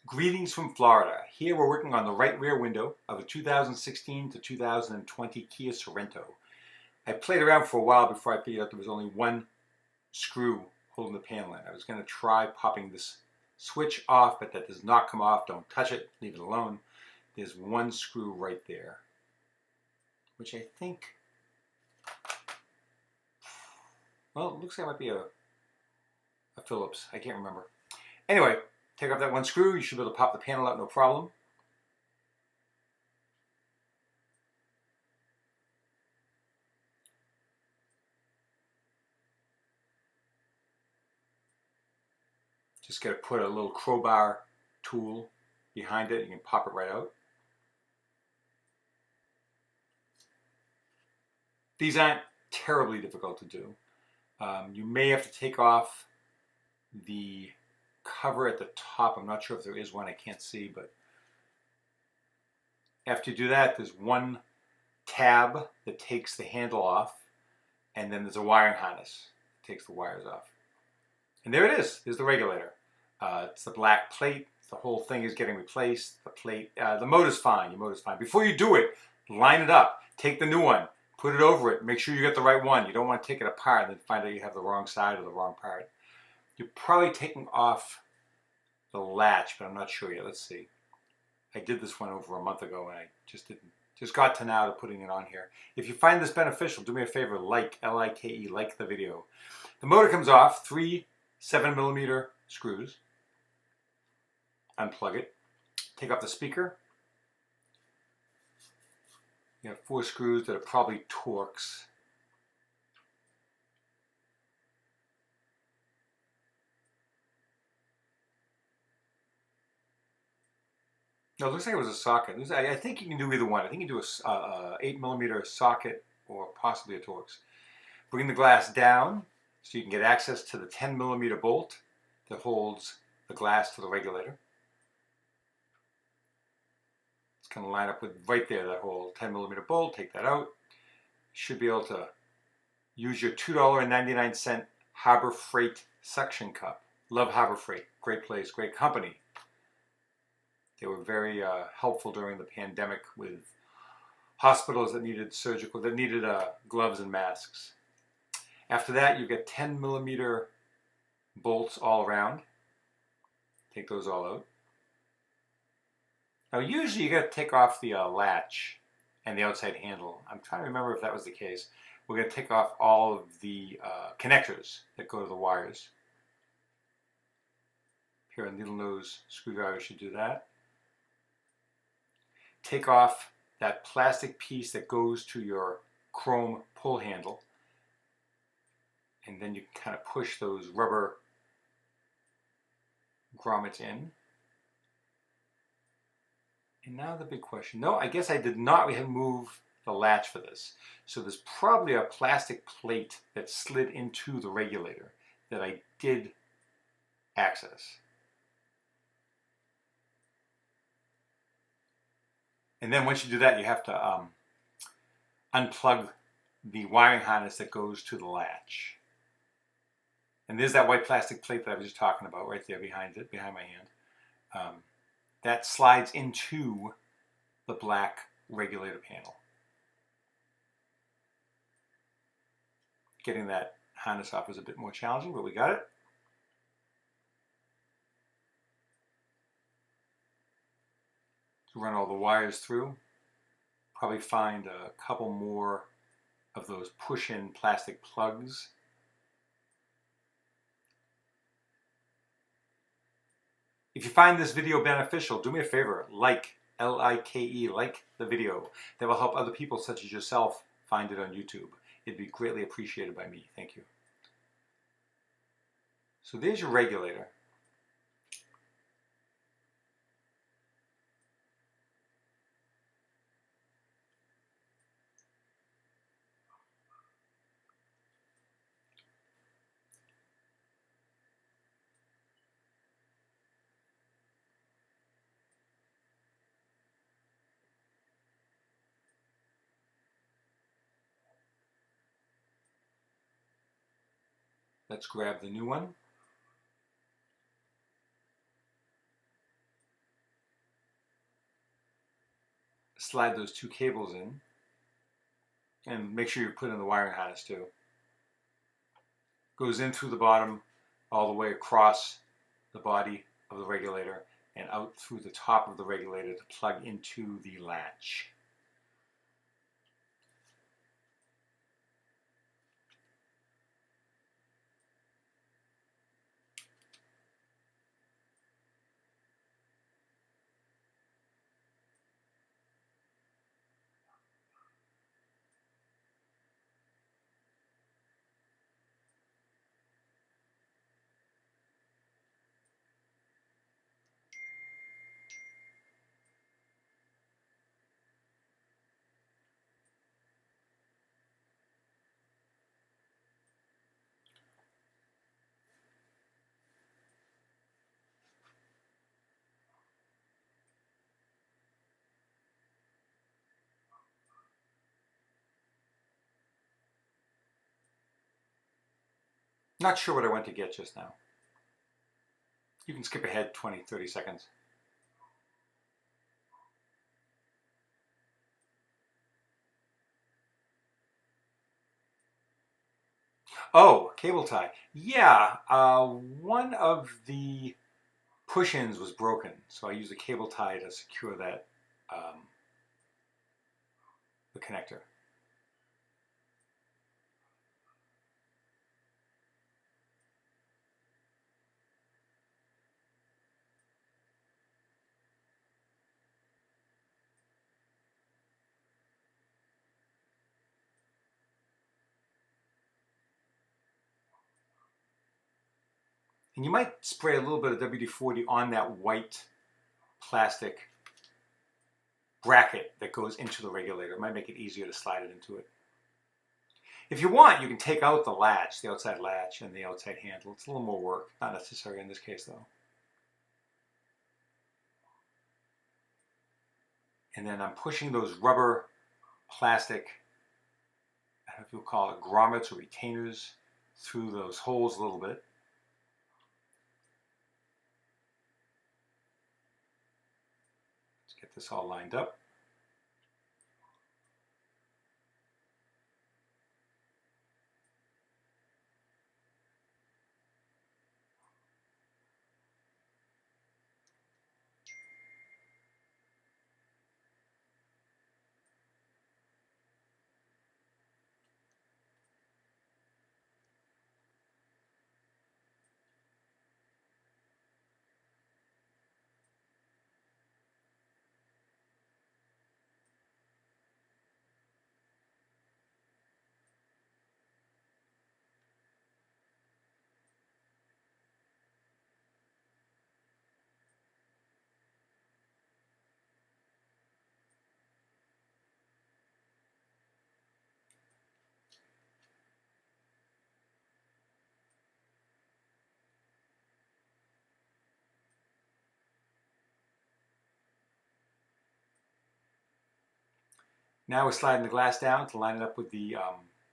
Greetings from Florida. Here we're working on the right rear window of a 2016 to 2020 Kia Sorento. I played around for a while before I figured out there was only one screw holding the panel in. I was going to try popping this switch off, but that does not come off. Don't touch it, leave it alone. There's one screw right there, which I think, well, it looks like it might be a Phillips. I can't remember. Anyway, take off that one screw. You should be able to pop the panel out no problem. Just got to put a little crowbar tool behind it. You can pop it right out. These aren't terribly difficult to do. You may have to take off the cover at the top. I'm not sure if there is one. I can't see, but after you do that, there's one tab that takes the handle off, and then there's a wiring harness that takes the wires off. And there it is. There's the regulator. It's the black plate. The whole thing is getting replaced. The plate, the motor's fine. Your motor's fine. Before you do it, line it up. Take the new one. Put it over it. Make sure you get the right one. You don't want to take it apart and then find out you have the wrong side or the wrong part. You're probably taking off the latch, but I'm not sure yet. Let's see. I did this one over a month ago and I just got to now to putting it on here. If you find this beneficial, do me a favor, like, L-I-K-E, like the video. The motor comes off, 3 7mm screws. Unplug it. Take off the speaker. You have 4 screws that are probably Torx. No, it looks like it was a socket. I think you can do either one. I think you can do a 8mm socket or possibly a Torx. Bring the glass down so you can get access to the 10mm bolt that holds the glass to the regulator. It's going to line up with right there, that whole 10mm bolt. Take that out. You should be able to use your $2.99 Harbor Freight suction cup. Love Harbor Freight. Great place, great company. They were very helpful during the pandemic with hospitals that needed gloves and masks. After that, you get 10mm bolts all around. Take those all out. Now, usually you got to take off the latch and the outside handle. I'm trying to remember if that was the case. We're going to take off all of the connectors that go to the wires. Here, a needle nose screwdriver should do that. Take off that plastic piece that goes to your chrome pull handle, and then you can kind of push those rubber grommets in. And now the big question. No, I guess I did not remove the latch for this. So there's probably a plastic plate that slid into the regulator that I did access. And then once you do that, you have to unplug the wiring harness that goes to the latch. And there's that white plastic plate that I was just talking about right there behind my hand. That slides into the black regulator panel. Getting that harness off was a bit more challenging, but we got it. Run all the wires through. Probably find a couple more of those push-in plastic plugs. If you find this video beneficial, do me a favor, like, L-I-K-E, like the video. That will help other people such as yourself find it on YouTube. It'd be greatly appreciated by me. Thank you. So there's your regulator. Let's grab the new one. slide those two cables in, and make sure you put in the wiring harness too. Goes in through the bottom all the way across the body of the regulator and out through the top of the regulator to plug into the latch. Not sure what I went to get just now. You can skip ahead 20, 30 seconds. Oh, cable tie. Yeah, one of the push-ins was broken, so I used a cable tie to secure that, the connector. And you might spray a little bit of WD-40 on that white plastic bracket that goes into the regulator. It might make it easier to slide it into it. If you want, you can take out the latch, the outside latch and the outside handle. It's a little more work. Not necessary in this case though. And then I'm pushing those rubber plastic, I don't know if you'll call it grommets or retainers, through those holes a little bit. Let's get this all lined up. Now we're sliding the glass down to line it up with the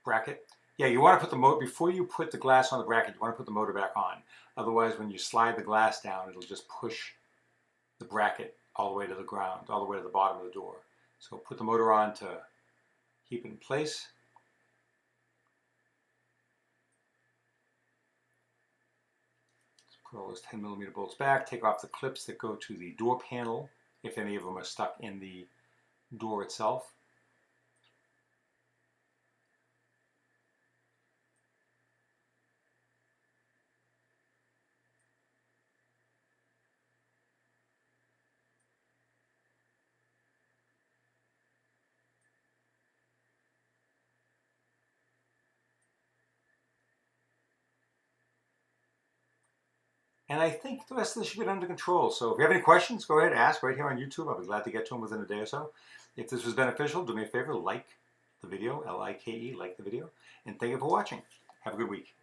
bracket. Yeah, you want to put the motor, before you put the glass on the bracket, you want to put the motor back on. Otherwise, when you slide the glass down, it'll just push the bracket all the way to the ground, all the way to the bottom of the door. So put the motor on to keep it in place. Put all those 10mm bolts back, take off the clips that go to the door panel, if any of them are stuck in the door itself. And I think the rest of this should get under control. So if you have any questions, go ahead and ask right here on YouTube. I'll be glad to get to them within a day or so. If this was beneficial, do me a favor, like the video, L-I-K-E, like the video. And thank you for watching. Have a good week.